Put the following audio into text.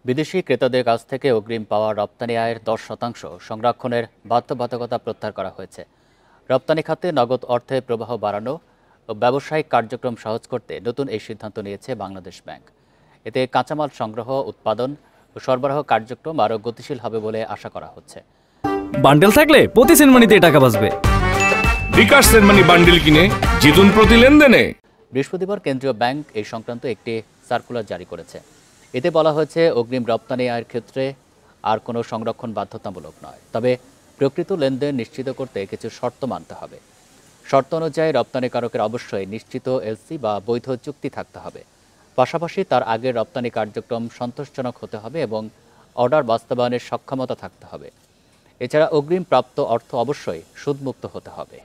বিদেশি ক্রেতাদের কাছ থেকে অগ্রিম পাওয়া রপ্তানি আয়ের 10% সংরক্ষণের বাধ্যবাধকতা প্রত্যাহার করা হয়েছে। রপ্তানি খাতে নগদ অর্থের প্রবাহ বাড়ানো ও ব্যবসায়িক কার্যক্রম সহজ করতে নতুন এই সিদ্ধান্ত নিয়েছে বাংলাদেশ ব্যাংক। এতে কাঁচামাল সংগ্রহ, উৎপাদন ও সরবরাহ কার্যক্রম আরও গতিশীল হবে বলে আশা করা হচ্ছে। বান্ডেল থাকলে প্রতি সেনমানিতে টাকা বাঁচবে। বিকাশ সেনমানি বান্ডেল কিনে জিতুন প্রতি লেনদেনে। বৃহস্পতিবার কেন্দ্রীয় ব্যাংক এই সংক্রান্ত একটি সার্কুলার জারি করেছে। এতে বলা হয়েছে, অগ্রিম রপ্তানি আয়ের ক্ষেত্রে আর কোনো সংরক্ষণ বাধ্যতামূলক নয়, তবে প্রকৃত লেনদেন নিশ্চিত করতে কিছু শর্ত মানতে হবে। শর্ত অনুযায়ী রপ্তানিকারকের অবশ্যই নিশ্চিত এলসি বা বৈধ চুক্তি থাকতে হবে। পাশাপাশি তার আগের রপ্তানি কার্যক্রম সন্তোষজনক হতে হবে এবং অর্ডার বাস্তবায়নের সক্ষমতা থাকতে হবে। এছাড়া অগ্রিম প্রাপ্ত অর্থ অবশ্যই সুদমুক্ত হতে হবে।